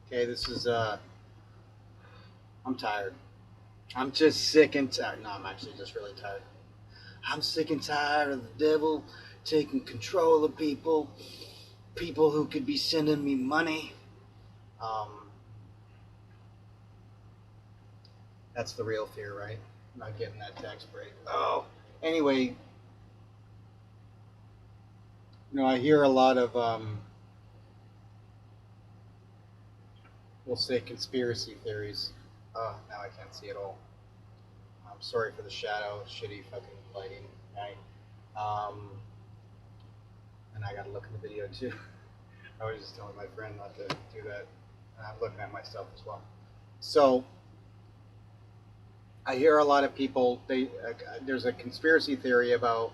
Okay, this is I'm tired. I'm just sick and tired. No, I'm actually just really tired. I'm sick and tired of the devil taking control of people, people who could be sending me money. Um, that's the real fear, right? Not getting that tax break. Oh, anyway, I hear a lot of we'll say conspiracy theories. Oh, now I can't see it all. I'm sorry for the shadow, shitty fucking lighting. Right? Um, and I got to look in the video too. I was just telling my friend not to do that. And I'm looking at myself as well. So I hear a lot of people. There's a conspiracy theory about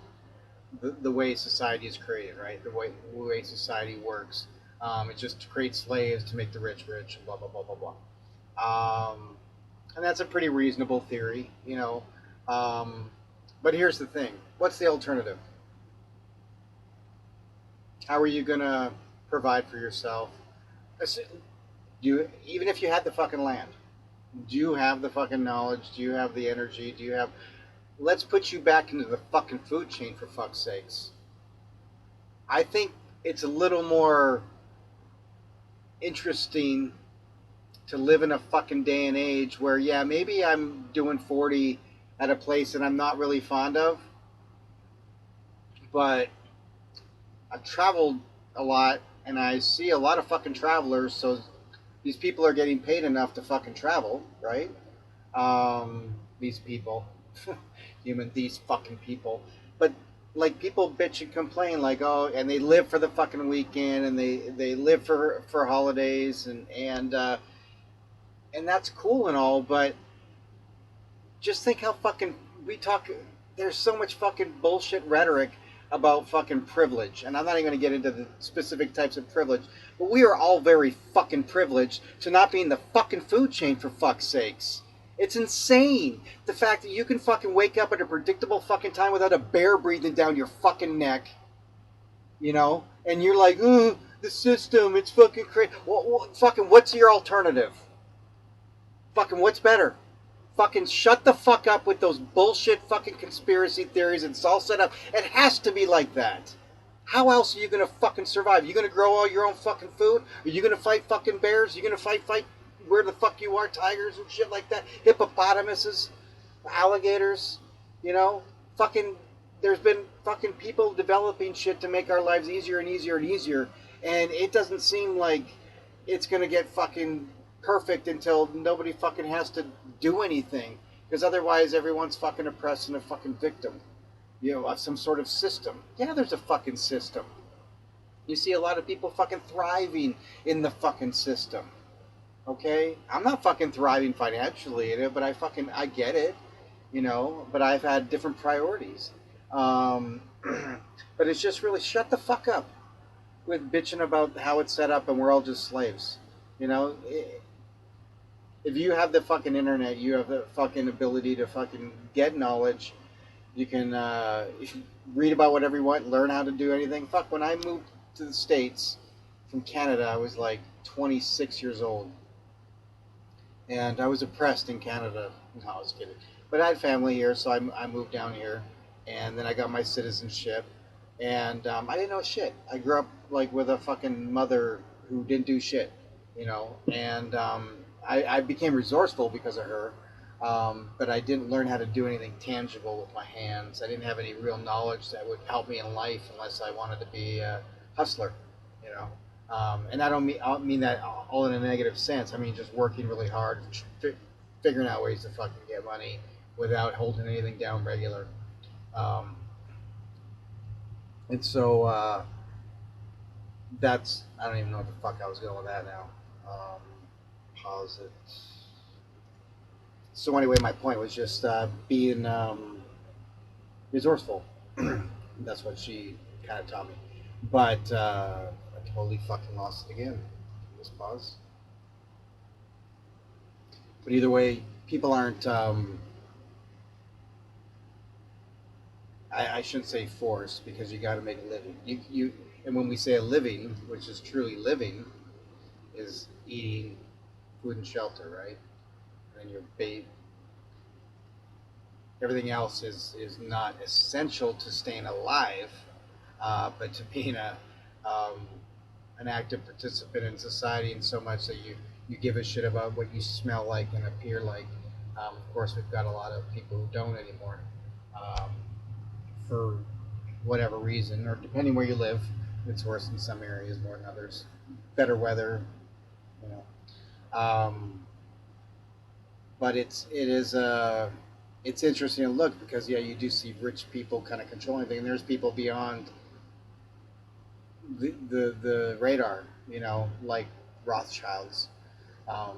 the way society is created, right? The way society works. It's just to create slaves to make the rich rich, and blah blah blah blah blah. And that's a pretty reasonable theory. Um, but here's the thing: what's the alternative? How are you gonna provide for yourself? Even if you had the fucking land, do you have the fucking knowledge? Do you have the energy? Do you have? Let's put you back into the fucking food chain for fuck's sakes. I think it's a little more interesting to live in a fucking day and age where, yeah, maybe I'm doing 40 at a place that I'm not really fond of, but I've traveled a lot and I see a lot of fucking travelers. So these people are getting paid enough to fucking travel, right? These people, these fucking people. But like people bitch and complain, like, oh, and they live for the fucking weekend, and they live for holidays, and that's cool and all, but just think how fucking we talk. There's so much fucking bullshit rhetoric about fucking privilege, and I'm not even going to get into the specific types of privilege, but we are all very fucking privileged to not be in the fucking food chain for fuck's sakes. It's insane the fact that you can fucking wake up at a predictable fucking time without a bear breathing down your fucking neck, and you're like, the system, it's fucking crazy. Fucking, what's your alternative? Fucking, what's better? Fucking shut the fuck up with those bullshit fucking conspiracy theories. It's all set up. It has to be like that. How else are you gonna fucking survive? You gonna grow all your own fucking food? Are you gonna fight fucking bears? Are you gonna fight where the fuck you are, tigers and shit like that? Hippopotamuses, alligators, you know? Fucking there's been fucking people developing shit to make our lives easier and easier and easier, and it doesn't seem like it's gonna get fucking perfect until nobody fucking has to do anything, because otherwise everyone's fucking oppressed and a fucking victim, of some sort of system. Yeah, there's a fucking system. You see a lot of people fucking thriving in the fucking system. Okay, I'm not fucking thriving financially in it, but I get it. But I've had different priorities. Um, but it's just really shut the fuck up with bitching about how it's set up and we're all just slaves. You know, if you have the fucking internet, you have the fucking ability to fucking get knowledge. You can read about whatever you want, learn how to do anything. Fuck, when I moved to the States from Canada, I was like 26 years old. And I was oppressed in Canada. No, I was kidding. But I had family here, so I moved down here. And then I got my citizenship. And I didn't know shit. I grew up like with a fucking mother who didn't do shit, And I became resourceful because of her. But I didn't learn how to do anything tangible with my hands. I didn't have any real knowledge that would help me in life unless I wanted to be a hustler, you know. And I don't mean that all in a negative sense. I mean just working really hard, figuring out ways to fucking get money without holding anything down regular. Um, and so that's I don't even know what the fuck I was going with that now. Pause it. So anyway, my point was just being resourceful. That's what she kind of taught me. But I totally fucking lost it again. Just pause. But either way, people aren't. I shouldn't say forced because you got to make a living. And when we say a living, which is truly living, is eating, food and shelter, right? And then your baby, everything else is not essential to staying alive, but to being um, an active participant in society, and so much that you give a shit about what you smell like and appear like. Of course, we've got a lot of people who don't anymore, um, for whatever reason, or depending where you live. It's worse in some areas more than others. Better weather, you know. But it's interesting to look, because yeah, you do see rich people kind of controlling things, and there's people beyond the radar, like Rothschilds, um,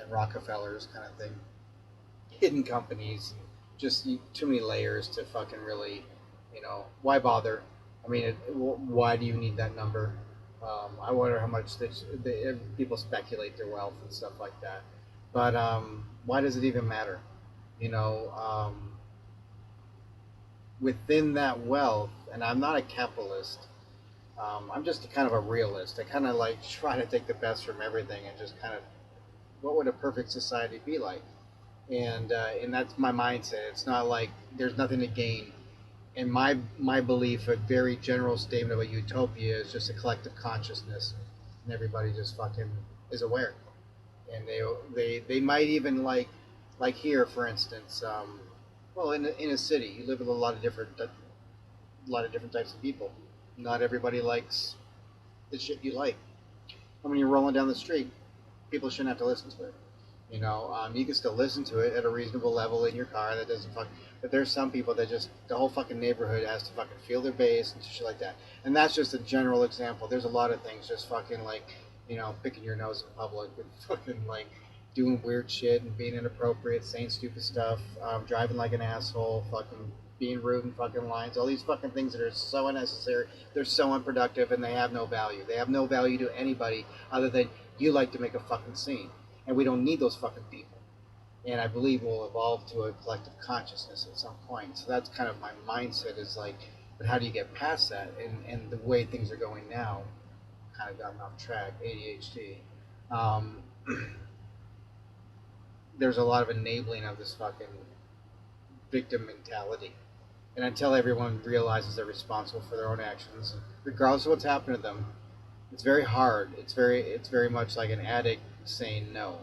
and Rockefellers kind of thing, hidden companies, just too many layers to fucking really, why bother? I mean, why do you need that number? I wonder how much people speculate their wealth and stuff like that. But why does it even matter? You know, within that wealth, and I'm not a capitalist. I'm just kind of a realist. I kind of like try to take the best from everything and just kind of, what would a perfect society be like? And that's my mindset. It's not like there's nothing to gain. And my belief, a very general statement of a utopia, is just a collective consciousness, and everybody just fucking is aware. And they might even like here, for instance. Well, in a city, you live with a lot of different types of people. Not everybody likes the shit you like. And when you're rolling down the street, people shouldn't have to listen to it. You can still listen to it at a reasonable level in your car. That doesn't fuck. But there's some people that just the whole fucking neighborhood has to fucking feel their bass and shit like that. And that's just a general example. There's a lot of things just fucking like, picking your nose in public and fucking like doing weird shit and being inappropriate, saying stupid stuff, driving like an asshole, fucking being rude and fucking lines. All these fucking things that are so unnecessary. They're so unproductive, and they have no value. They have no value to anybody other than you like to make a fucking scene, and we don't need those fucking people. And I believe we'll evolve to a collective consciousness at some point. So that's kind of my mindset, is like, but how do you get past that? And the way things are going now, kind of gotten off track, ADHD. Um, there's a lot of enabling of this fucking victim mentality. And until everyone realizes they're responsible for their own actions, regardless of what's happened to them, it's very hard. It's very much like an addict saying no,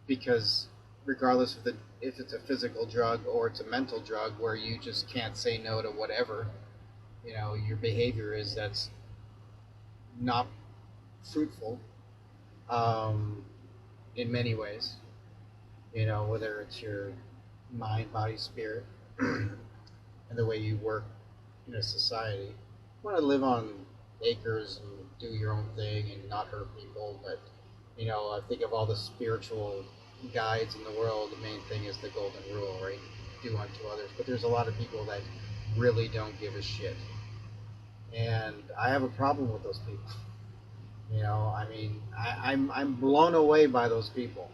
because regardless of the if it's a physical drug or it's a mental drug where you just can't say no to whatever, your behavior is that's not fruitful, um, in many ways. Whether it's your mind, body, spirit, and the way you work in a society. You want to live on acres and do your own thing and not hurt people, but I think of all the spiritual guides in the world, the main thing is the golden rule, right? Do unto others. But there's a lot of people that really don't give a shit, and I have a problem with those people. I mean, I'm blown away by those people.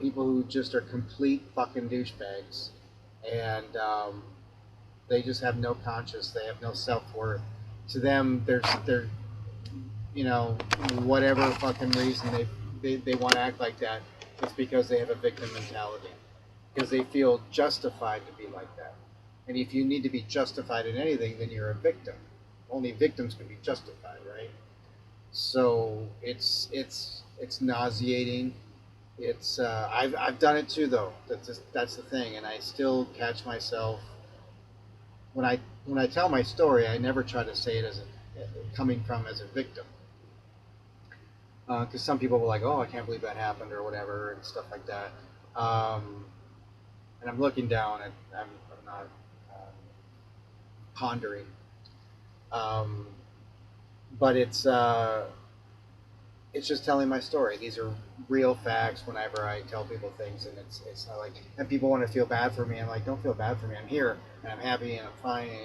People who just are complete fucking douchebags, and they just have no conscience. They have no self worth. To them, they're whatever fucking reason they want to act like that, it's because they have a victim mentality, because they feel justified to be like that. And if you need to be justified in anything, then you're a victim. Only victims can be justified, right? So it's nauseating. I've done it too, though. That's the thing, and I still catch myself when I tell my story. I never try to say it coming from as a victim, because some people were like, "Oh, I can't believe that happened," or whatever, and stuff like that. Um, and I'm looking down, and I'm not pondering, um, but it's just telling my story. These are real facts. Whenever I tell people things, and it's not like, and people want to feel bad for me. I'm like, don't feel bad for me. I'm here, and I'm happy, and I'm fine. And,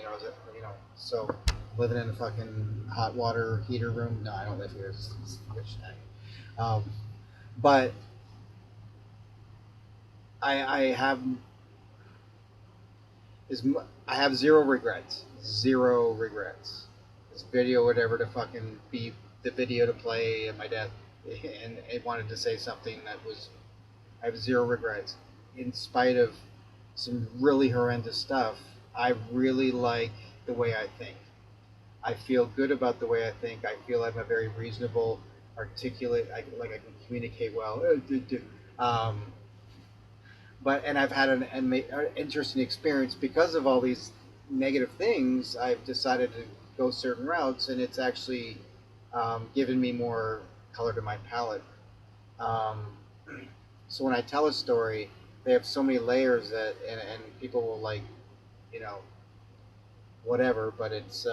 so living in a fucking hot water heater room. No, I don't live here. It's a shack. Um, but I have is I have zero regrets. Zero regrets. This video would ever to fucking be the video to play at my desk, and it wanted to say something that was, I have zero regrets. In spite of some really horrendous stuff, I really like the way I think. I feel good about the way I think. I feel I'm a very reasonable, articulate. I can communicate well. Um, but and I've had an interesting experience because of all these negative things. I've decided to go certain routes, and it's actually given me more color to my palette. Um, so when I tell a story, they have so many layers that, and people will like, you know, whatever. But it's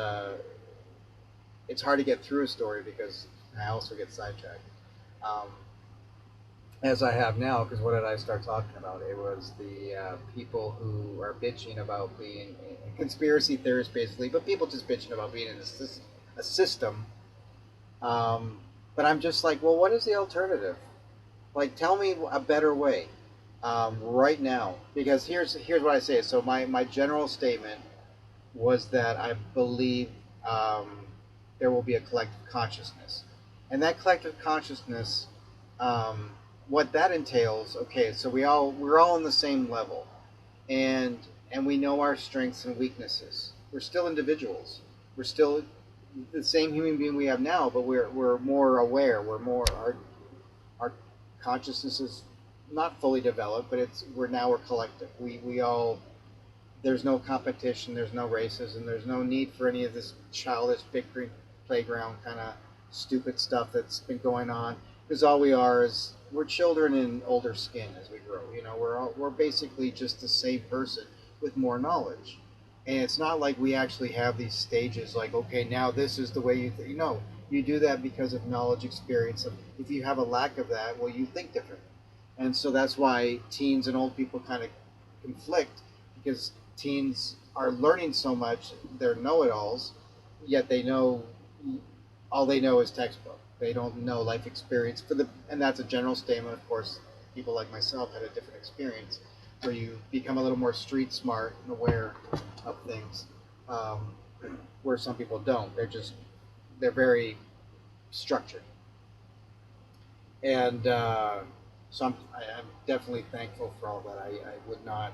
hard to get through a story because I also get sidetracked. Um, as I have now, because what did I start talking about? It was the people who are bitching about being conspiracy theorists, basically, but people just bitching about being in a system. Um, but I'm just like, well, what is the alternative? Like, tell me a better way right now. Because here's what I say. So my general statement was that I believe there will be a collective consciousness, and that collective consciousness, um, what that entails. Okay, so we're all on the same level, and and we know our strengths and weaknesses. We're still individuals. We're still the same human being we have now, but we're more aware. We're more our consciousness is not fully developed, but we're collective. We all there's no competition, there's no racism, there's no need for any of this childish bickering playground kind of stupid stuff that's been going on. Because all we are is we're children in older skin as we grow. You know, we're basically just the same person with more knowledge. And it's not like we actually have these stages like, okay, now this is the way you think. No, you do that because of knowledge, experience. If you have a lack of that, well, you think different. And so that's why teens and old people kind of conflict because teens are learning so much, they're know-it-alls, yet they know all they know is textbook. They don't know life experience and that's a general statement. Of course, people like myself had a different experience where you become a little more street smart and aware of things, um, where some people don't. They're very structured, and so I'm definitely thankful for all that. I would not.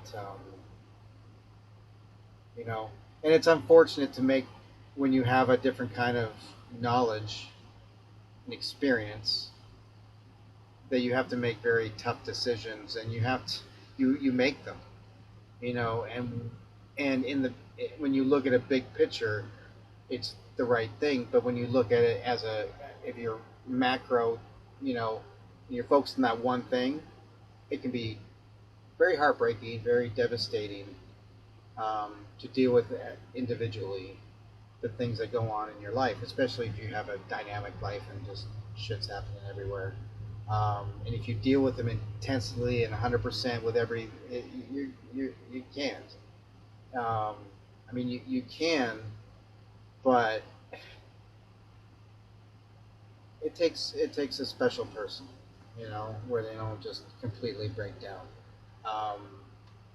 You know, and it's unfortunate to make when you have a different kind of knowledge and experience that you have to make very tough decisions, and you make them, you know, and in the when you look at a big picture, it's the right thing, but when you look at it as a if you're macro, you know, you're focused on that one thing, it can be very heartbreaking, very devastating, to deal with individually the things that go on in your life, especially if you have a dynamic life and just shit's happening everywhere. And if you deal with them intensely and 100% with you can't. I mean, you can, but it takes a special person, you know, where they don't just completely break down, um,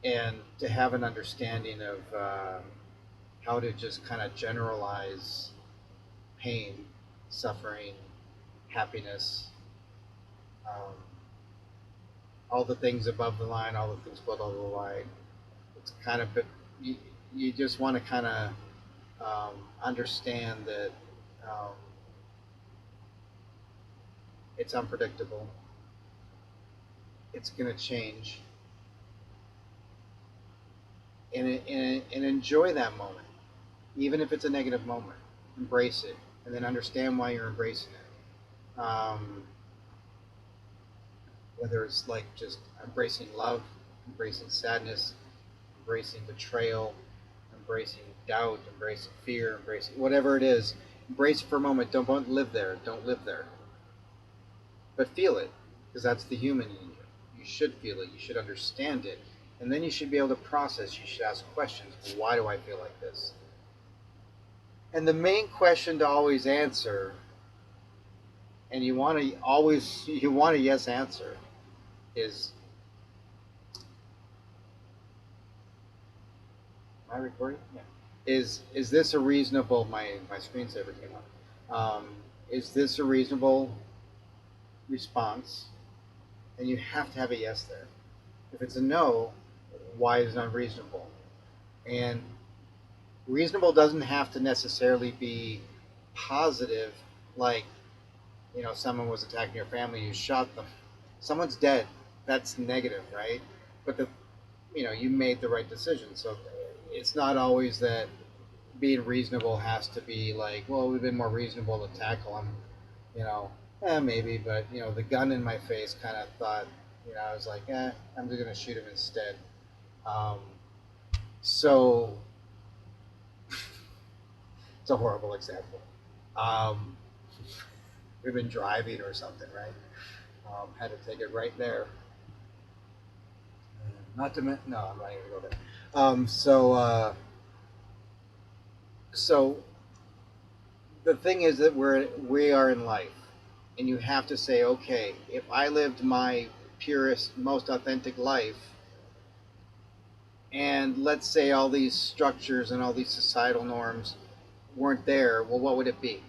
and to have an understanding of how to just kind of generalize pain, suffering, happiness, um, all the things above the line, all the things below the line. It's kind of, you, you just want to kind of understand that um, it's unpredictable, it's going to change, and enjoy that moment, even if it's a negative moment. Embrace it, and then understand why you're embracing it. Whether it's like just embracing love, embracing sadness, embracing betrayal, embracing doubt, embracing fear, embracing whatever it is. Embrace it for a moment. Don't live there. Don't live there. But feel it, because that's the human in you. You should feel it. You should understand it. And then you should be able to process. You should ask questions. Why do I feel like this? And the main question to always answer, and you want a yes answer, is, am I recording? Yeah. Is this a reasonable? My screensaver came on. is this a reasonable response? And you have to have a yes there. If it's a no, why is it unreasonable? And reasonable doesn't have to necessarily be positive, like, someone was attacking your family, you shot them. Someone's dead. That's negative, right? But you made the right decision. So it's not always that being reasonable has to be like, well, we've been more reasonable to tackle him, you know, maybe, but the gun in my face kind of thought, I was like, I'm just gonna shoot him instead. Um, so it's a horrible example. Um, we've been driving or something, right? Had to take it right there. Not to no, I'm not even gonna go there. So the thing is that we are in life, and you have to say, okay, if I lived my purest, most authentic life, and let's say all these structures and all these societal norms weren't there, well, what would it be?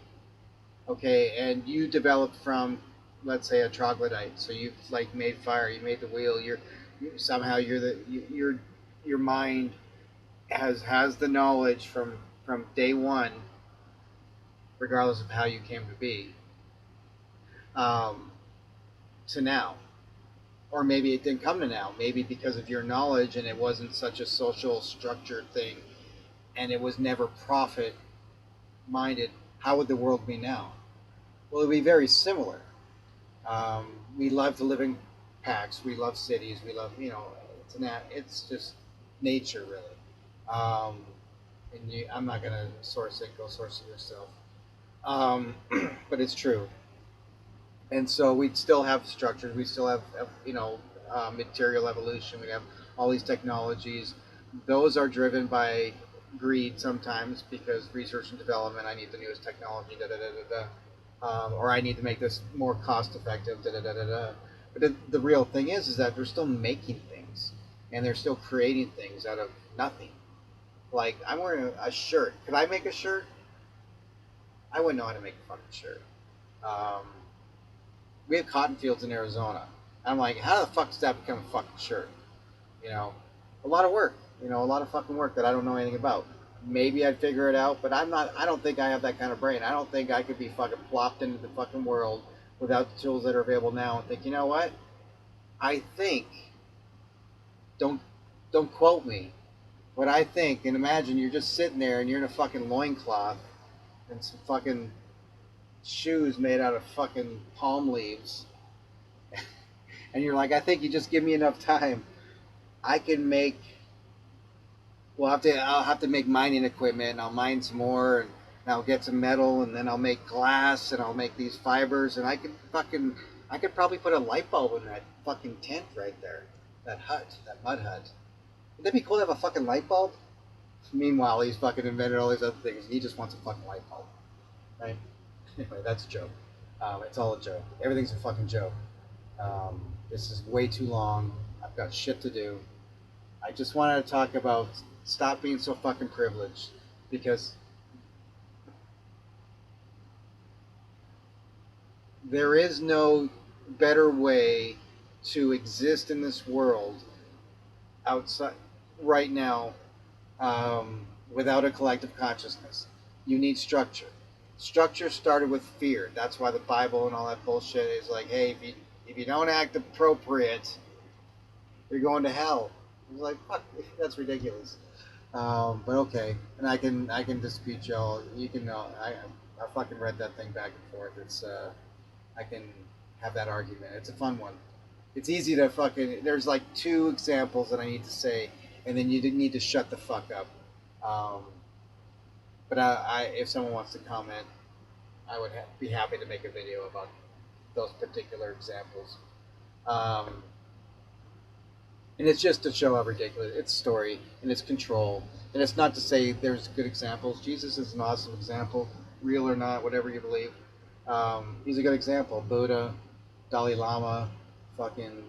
Okay, and you developed from, let's say, a troglodyte. So you've like made fire, you made the wheel. Somehow your mind has the knowledge from day one, regardless of how you came to be, um, to now. Or maybe it didn't come to now. Maybe because of your knowledge and it wasn't such a social structured thing, and it was never profit minded. How would the world be now? Well, it would be very similar. We love to live in packs. We love cities. We love, it's just nature, really. Um, I'm not going to source it. Go source it yourself. But it's true. And so we still have structures. We still have, material evolution. We have all these technologies. Those are driven by greed sometimes because research and development. I need the newest technology. Da da da da da. Or I need to make this more cost effective. Da da da da da. But the real thing is that they're still making things, and they're still creating things out of nothing. Like I'm wearing a shirt. Could I make a shirt? I wouldn't know how to make a fucking shirt. Um, we have cotton fields in Arizona. I'm like, how the fuck does that become a fucking shirt? You know, a lot of work. A lot of fucking work that I don't know anything about. Maybe I'd figure it out, but I'm not. I don't think I have that kind of brain. I don't think I could be fucking plopped into the fucking world without the tools that are available now and think, you know what? I think. Don't don't quote me, but I think and imagine you're just sitting there and you're in a fucking loincloth and some fucking shoes made out of fucking palm leaves, and you're like, I think you just give me enough time. I can make. I'll have to make mining equipment, and I'll mine some more, and I'll get some metal, and then I'll make glass, and I'll make these fibers, and I could probably put a light bulb in that fucking tent right there, that hut, that mud hut. Would that be cool to have a fucking light bulb? Meanwhile, he's fucking invented all these other things. He just wants a fucking light bulb, right? Anyway, that's a joke. It's all a joke. Everything's a fucking joke. This is way too long. I've got shit to do. I just wanted to talk about stop being so fucking privileged because there is no better way to exist in this world outside right now, without a collective consciousness. You need structure. Structure started with fear. That's why the Bible and all that bullshit is like, hey, if you don't act appropriate, you're going to hell. It's like, fuck, that's ridiculous. But okay, and I can dispute y'all. You can I fucking read that thing back and forth. I can have that argument. It's a fun one. It's easy to fucking. There's like two examples that I need to say, and then you need to shut the fuck up. Um, but if someone wants to comment, I would be happy to make a video about those particular examples. Um, and it's just to show how ridiculous it's story and it's control. And it's not to say there's good examples. Jesus is an awesome example, real or not, whatever you believe. He's a good example. Buddha, Dalai Lama, fucking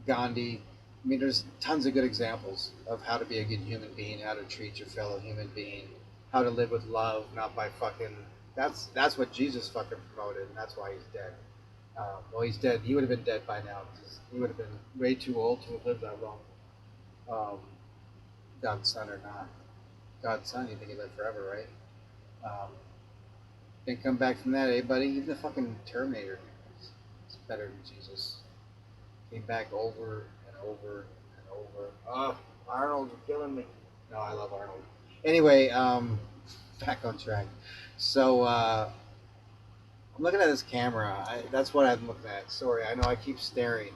Gandhi. I mean, there's tons of good examples of how to be a good human being, how to treat your fellow human being, how to live with love, not by fucking That's what Jesus fucking promoted, and that's why he's dead. Well, he's dead. He would have been dead by now. He would have been way too old to have lived that long. Um, God's son or not. God's son, you think he lived forever, right? Didn't come back from that, eh, buddy? Even the fucking Terminator is better than Jesus. Came back over and over and over. Oh, Arnold's killing me. No, I love Arnold. Anyway, back on track. So, I'm looking at this camera. That's what I'm looking at. Sorry, I know I keep staring,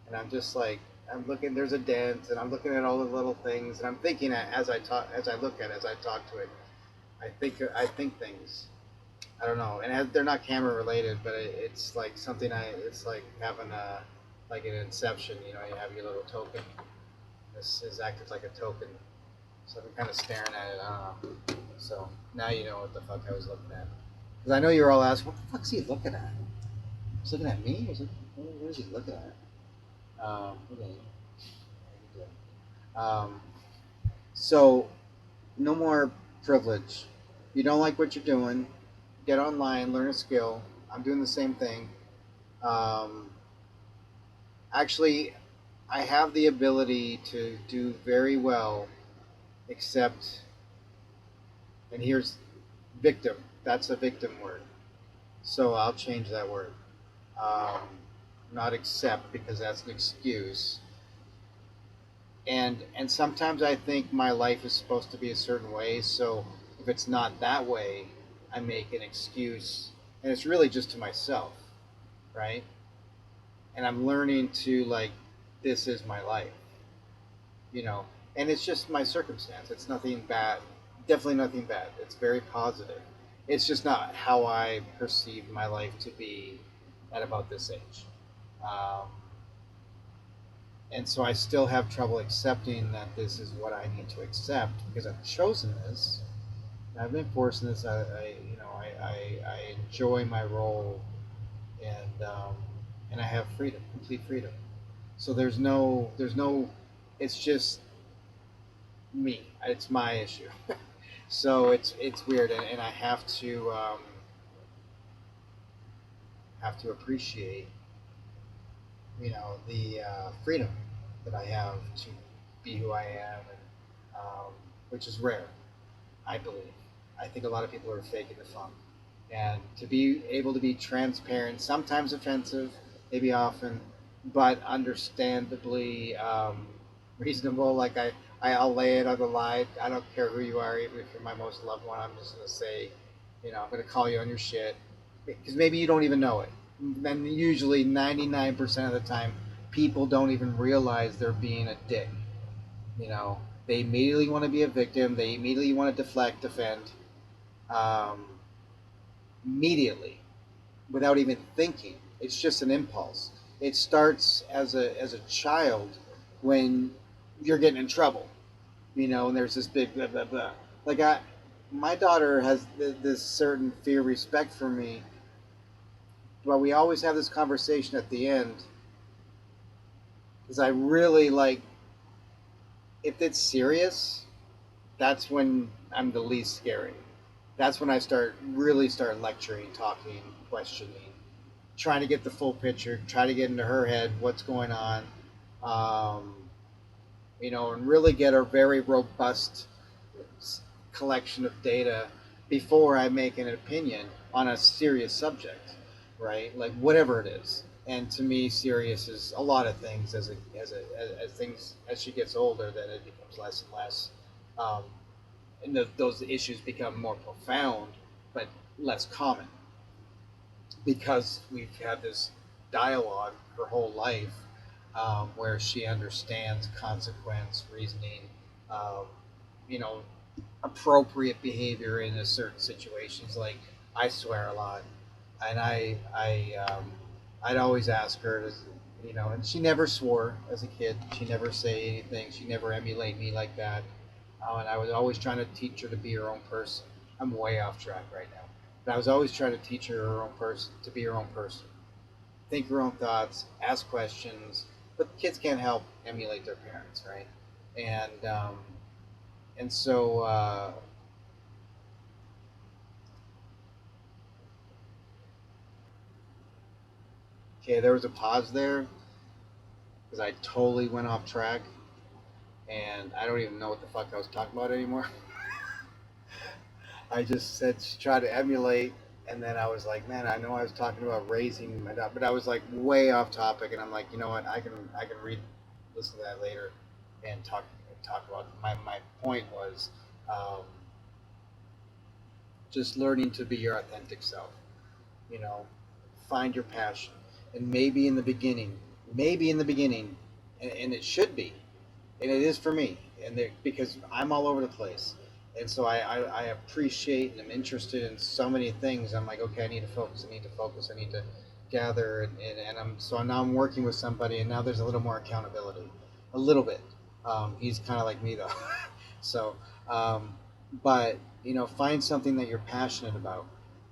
and I'm just like, I'm looking. There's a dent, and I'm looking at all the little things, and I'm thinking as I talk, as I look at it, as I talk to it. I think things. I don't know, and they're not camera related, but it's like something It's like having a like an Inception. You know, you have your little token. This is acted like a token, so I've been kind of staring at it. I don't know. So now you know what the fuck I was looking at. Because I know you're all asking, what the fuck's he looking at? He's looking at me. What is he looking at? Okay. Um, so no more privilege. You don't like what you're doing, get online, learn a skill. I'm doing the same thing. Um, Actually, I have the ability to do very well, except, and here's victim. That's a victim word. So I'll change that word. Um, Not accept because that's an excuse. And sometimes I think my life is supposed to be a certain way. So if it's not that way, I make an excuse, and it's really just to myself, right? And I'm learning to like, this is my life, you know, and it's just my circumstance. It's nothing bad, definitely nothing bad. It's very positive. It's just not how I perceive my life to be at about this age. Um, and so I still have trouble accepting that this is what I need to accept because I've chosen this. I've been forced in this. I enjoy my role, and I have freedom, complete freedom. So there's no, it's just me. It's my issue. So it's weird, and I have to appreciate, the freedom that I have to be who I am, and which is rare, I believe. I think a lot of people are faking the funk, and to be able to be transparent, sometimes offensive, maybe often, but understandably reasonable. Like I'll lay it on the line. I don't care who you are, even if you're my most loved one. I'm just gonna say, I'm gonna call you on your shit because maybe you don't even know it. And usually, 99% of the time, people don't even realize they're being a dick. You know, they immediately want to be a victim. They immediately want to deflect, defend, um, immediately, without even thinking. It's just an impulse. It starts as a child when you're getting in trouble, and there's this big blah blah blah. Like my daughter has this certain fear, respect for me, but we always have this conversation at the end because I really like, if it's serious, that's when I'm the least scary. That's when I start lecturing, talking, questioning, trying to get the full picture, try to get into her head what's going on, um, and really get a very robust collection of data before I make an opinion on a serious subject, right? Like whatever it is. And to me, serious is a lot of things. As she gets older, then it becomes less and less, um, and those issues become more profound, but less common because we've had this dialogue her whole life, where she understands consequence, reasoning, um, you know, appropriate behavior in a certain situations. Like I swear a lot, and I'd always ask her to, and she never swore as a kid. She never say anything. She never emulate me like that. And I was always trying to teach her to be her own person. I'm way off track right now, but I was always trying to teach her own person, to be her own person, think her own thoughts, ask questions. But kids can't help emulate their parents, right? And so Okay, there was a pause there because I totally went off track, and I don't even know what the fuck I was talking about anymore. I just said try to emulate, and then I was like, man, I know I was talking about raising my dog, but I was like way off topic, and I'm like, you know what, I can read listen to that later, and talk about my point was um, just learning to be your authentic self. You know, find your passion, and maybe in the beginning, and it should be, and it is for me, and because I'm all over the place, and so I appreciate and I'm interested in so many things. I'm like, okay, I need to focus. I need to focus. I need to gather, and I'm so now I'm working with somebody, and now there's a little more accountability, a little bit. He's kind of like me though, so um, but find something that you're passionate about,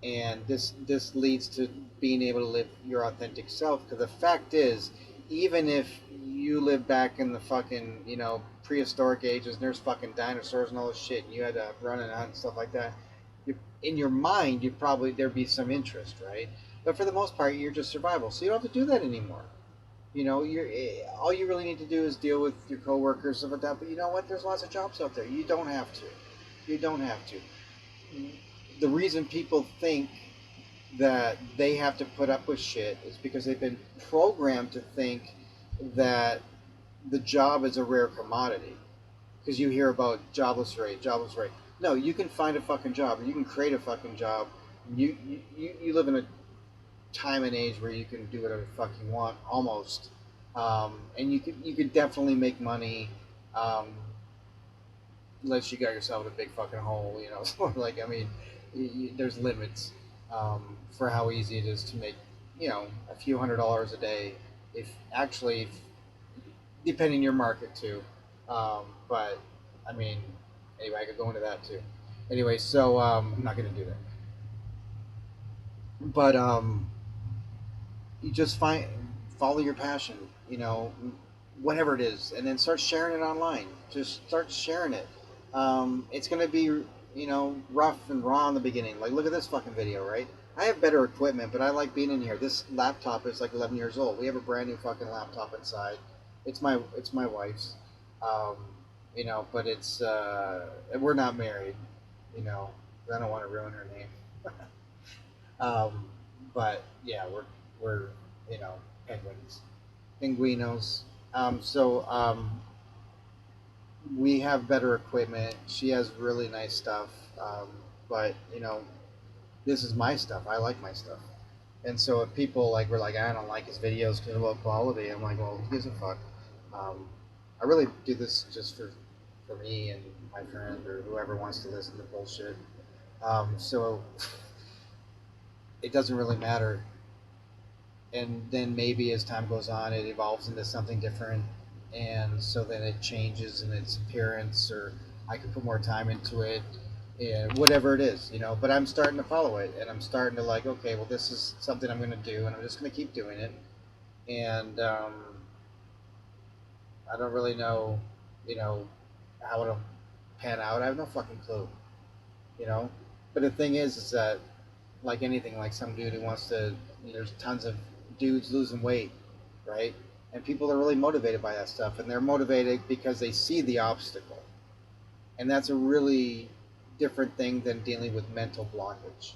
and this leads to being able to live your authentic self. Because the fact is, even if you live back in the fucking prehistoric ages and there's fucking dinosaurs and all this shit and you had to run and hunt and stuff like that, in your mind you probably there'd be some interest, right? But for the most part you're just survival, so you don't have to do that anymore. You're all you really need to do is deal with your coworkers, stuff like that. But you know what, there's lots of jobs out there. You don't have to. The reason people think that they have to put up with shit is because they've been programmed to think that the job is a rare commodity. Because you hear about jobless rate. No, you can find a fucking job. You can create a fucking job. You live in a time and age where you can do whatever the fuck you want, almost. And you could definitely make money, um, unless you got yourself in a big fucking hole. So like I mean, there's limits for how easy it is to make a few $100s a day, if actually depending your market too. But I mean, anyway, I could go into that too. Anyway, so I'm not going to do that. But you just follow your passion, whatever it is, and then start sharing it online. Just start sharing it. It's going to be rough and raw in the beginning. Like, look at this fucking video, right? I have better equipment, but I like being in here. This laptop is like 11 years old. We have a brand new fucking laptop inside. It's my wife's, um, but it's we're not married. You know, I don't want to ruin her name. um, but yeah, we're penguins, penguinos. So we have better equipment. She has really nice stuff, but this is my stuff. I like my stuff. And so if people like were like, I don't like his videos because of low quality, I'm like, well, who gives a fuck? Um, I really do this just for me and my friend or whoever wants to listen to bullshit. So it doesn't really matter. And then maybe as time goes on, it evolves into something different, and so then it changes in its appearance, or I could put more time into it, and whatever it is. But I'm starting to follow it, and I'm starting to like, okay, well, this is something I'm going to do, and I'm just going to keep doing it. And I don't really know, you know, how it'll pan out. I have no fucking clue, you know. But the thing is that like anything, like some dude who wants to, there's tons of dudes losing weight, right? And people are really motivated by that stuff, and they're motivated because they see the obstacle, and that's a really different thing than dealing with mental blockage.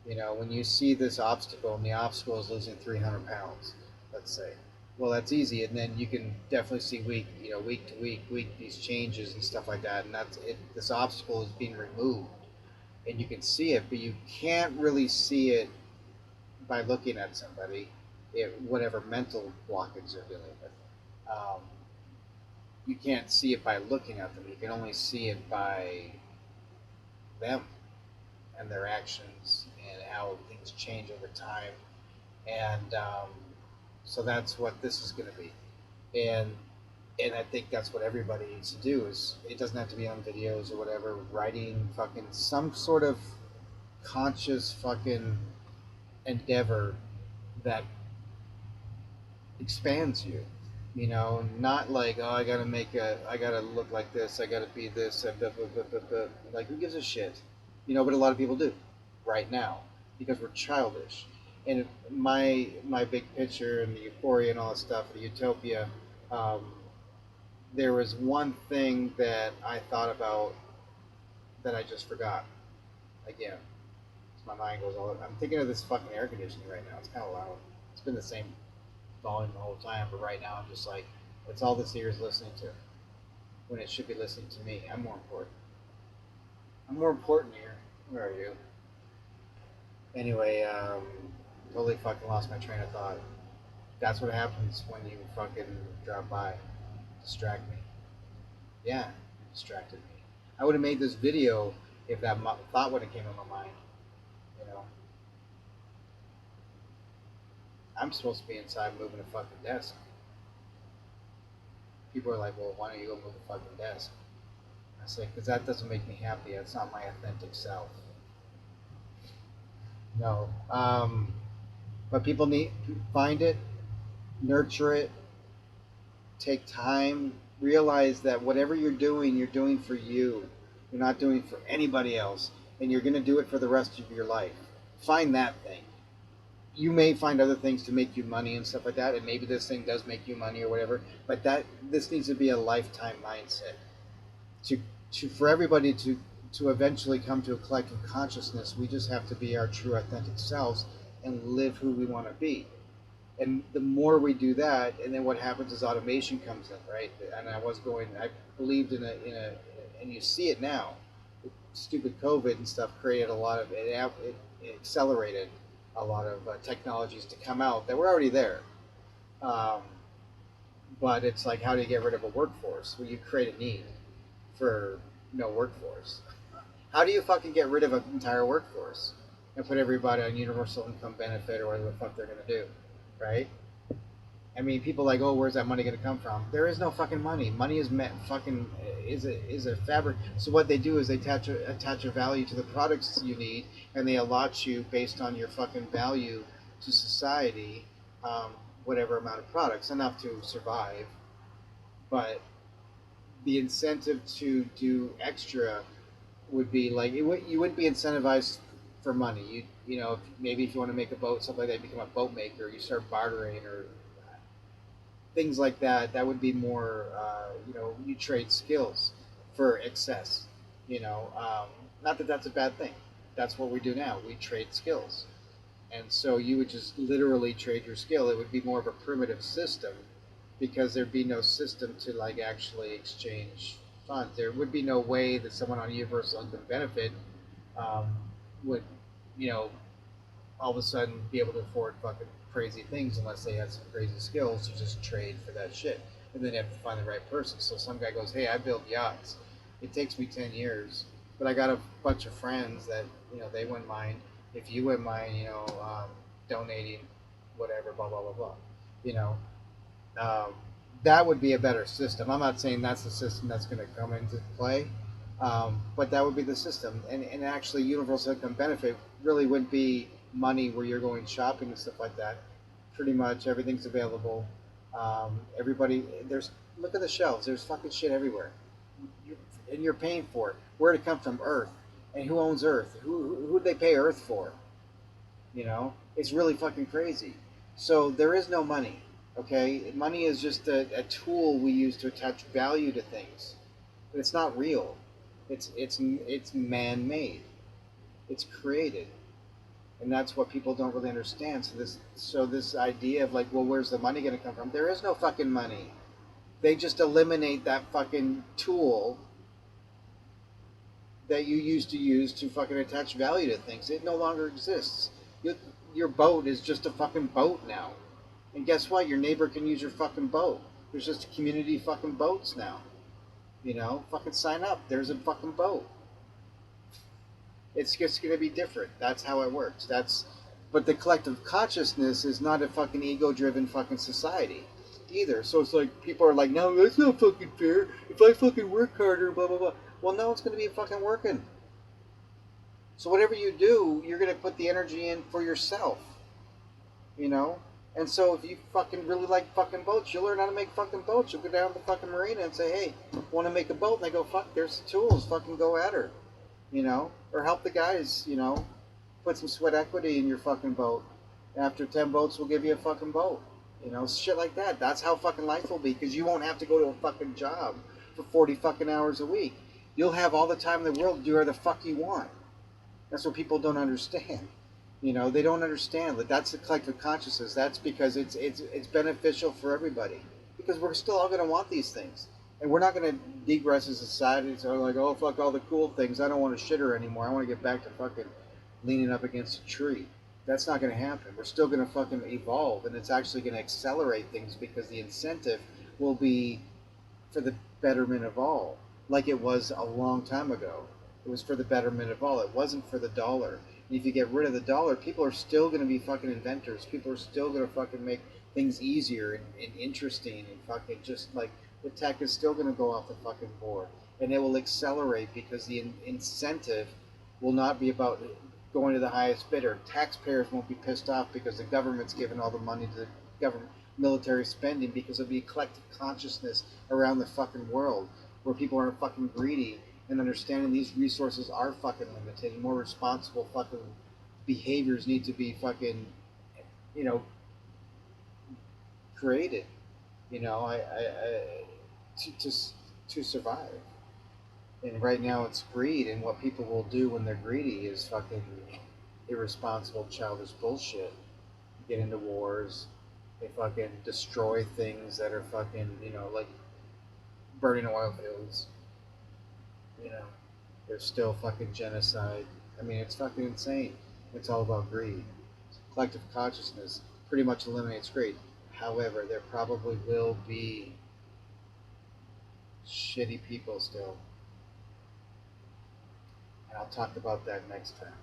When you see this obstacle, and the obstacle is losing 300 pounds, let's say, well, that's easy, and then you can definitely see week to week these changes and stuff like that, and that's it. This obstacle is being removed, and you can see it, but you can't really see it by looking at somebody, whatever mental blockage they're dealing with. Um, you can't see it by looking at them. You can only see it by them and their actions and how things change over time. And so that's what this is going to be. And I think that's what everybody needs to do. Is it doesn't have to be on videos or whatever. Writing, fucking some sort of conscious fucking endeavor that expands you. Not like, oh, I gotta look like this, I gotta be this, blah, blah, blah, blah, blah. Like, who gives a shit? But a lot of people do right now because we're childish. And my big picture and the euphoria and all that stuff, the utopia, um, there was one thing that I thought about that I just forgot again. My mind goes all. I'm thinking of this fucking air conditioning right now. It's kind of loud. It's been the same volume the whole time, but right now I'm just like, it's all this ear is listening to when it should be listening to me. I'm more important. I'm more important here. Where are you? Anyway, totally fucking lost my train of thought. That's what happens when you fucking drop by, distract me. Yeah, you distracted me. I would have made this video if that thought would have came in my mind. You know, I'm supposed to be inside moving a fucking desk. People are like, well, why don't you go move the fucking desk? I say, because that doesn't make me happy. That's not my authentic self. No. But people need find it, nurture it, take time, realize that whatever you're doing for you. You're not doing it for anybody else, and you're going to do it for the rest of your life. Find that thing. You may find other things to make you money and stuff like that, and maybe this thing does make you money or whatever. But that this needs to be a lifetime mindset. To for everybody to eventually come to a collective consciousness, we just have to be our true authentic selves and live who we want to be. And the more we do that, and then what happens is automation comes in, right? And I believed in a, and you see it now. Stupid COVID and stuff created a lot of it accelerated a lot of technologies to come out that were already there. Um, but it's like, how do you get rid of a workforce? Well, you create a need for no workforce. How do you fucking get rid of an entire workforce and put everybody on universal income benefit or whatever the fuck they're gonna do, right? I mean, people are like, oh, where's that money going to come from? There is no fucking money. Money is fucking is a fabric. So what they do is they attach a value to the products you need, and they allot you based on your fucking value to society, whatever amount of products, enough to survive. But the incentive to do extra would be like you wouldn't be incentivized for money. You know, maybe if you want to make a boat, something like that, become a boat maker. You start bartering or things like that. That would be more, you trade skills for excess. Not that that's a bad thing. That's what we do now. We trade skills, and so you would just literally trade your skill. It would be more of a primitive system because there'd be no system to like actually exchange funds. There would be no way that someone on universal income benefit um, would, you know, all of a sudden be able to afford fucking crazy things unless they had some crazy skills to just trade for that shit. And then you have to find the right person. So some guy goes, hey, I build yachts. It takes me 10 years, but I got a bunch of friends that, they wouldn't mind. If you wouldn't mind, donating whatever, blah, blah, blah, blah. You know, um, that would be a better system. I'm not saying that's the system that's going to come into play, but that would be the system. And actually, universal income benefit really wouldn't be money where you're going shopping and stuff like that. Pretty much everything's available. Everybody, look at the shelves. There's fucking shit everywhere, and you're paying for it. Where did it come from? Earth. And who owns Earth? Who do they pay Earth for? It's really fucking crazy. So there is no money. Okay, money is just a tool we use to attach value to things, but it's not real. It's man-made. It's created, and that's what people don't really understand. So this idea of like, well, where's the money going to come from? There is no fucking money. They just eliminate that fucking tool that you used to use to fucking attach value to things. It no longer exists. You, your boat is just a fucking boat now. And guess what? Your neighbor can use your fucking boat. There's just community fucking boats now. Fucking sign up. There's a fucking boat. It's just going to be different. That's how it works. But the collective consciousness is not a fucking ego-driven fucking society either. So it's like people are like, no, that's not fucking fair. If I fucking work harder, blah blah blah. Well, no one's going to be fucking working. So whatever you do, you're going to put the energy in for yourself. you know. And so if you fucking really like fucking boats, you'll learn how to make fucking boats. You'll go down to the fucking marina and say, hey, want to make a boat? And they go, fuck, there's the tools. Fucking go at her, Or help the guys, put some sweat equity in your fucking boat After 10 votes, we'll give you a fucking vote. You know, shit like that. That's how fucking life will be because you won't have to go to a fucking job for 40 fucking hours a week. You'll have all the time in the world to do whatever the fuck you want. That's what people don't understand. You know, they don't understand that that's the collective consciousness. That's because it's beneficial for everybody. Because we're still all going to want these things, and we're not going to degress as a society. So like, oh fuck all the cool things. I don't want to shitter anymore. I want to get back to fucking leaning up against a tree. That's not going to happen. We're still going to fucking evolve, and it's actually going to accelerate things because the incentive will be for the betterment of all, like it was a long time ago. It was for the betterment of all. It wasn't for the dollar. And if you get rid of the dollar, people are still going to be fucking inventors. People are still going to fucking make things easier and interesting and fucking just like the tech is still going to go off the fucking board. And it will accelerate because the incentive will not be about going to the highest bidder. Taxpayers won't be pissed off because the government's giving all the money to the government military spending because of the collective consciousness around the fucking world where people are fucking greedy and understanding these resources are fucking limited and more responsible fucking behaviors need to be fucking, you know, created, you know, to, to, to survive. And right now it's greed, and what people will do when they're greedy is fucking irresponsible, childish bullshit. Get into wars, they fucking destroy things that are fucking, you know, like burning oil fields. You know, there's still fucking genocide. I mean, it's fucking insane. It's all about greed. Collective consciousness pretty much eliminates greed. However, there probably will be shitty people still. And I'll talk about that next time.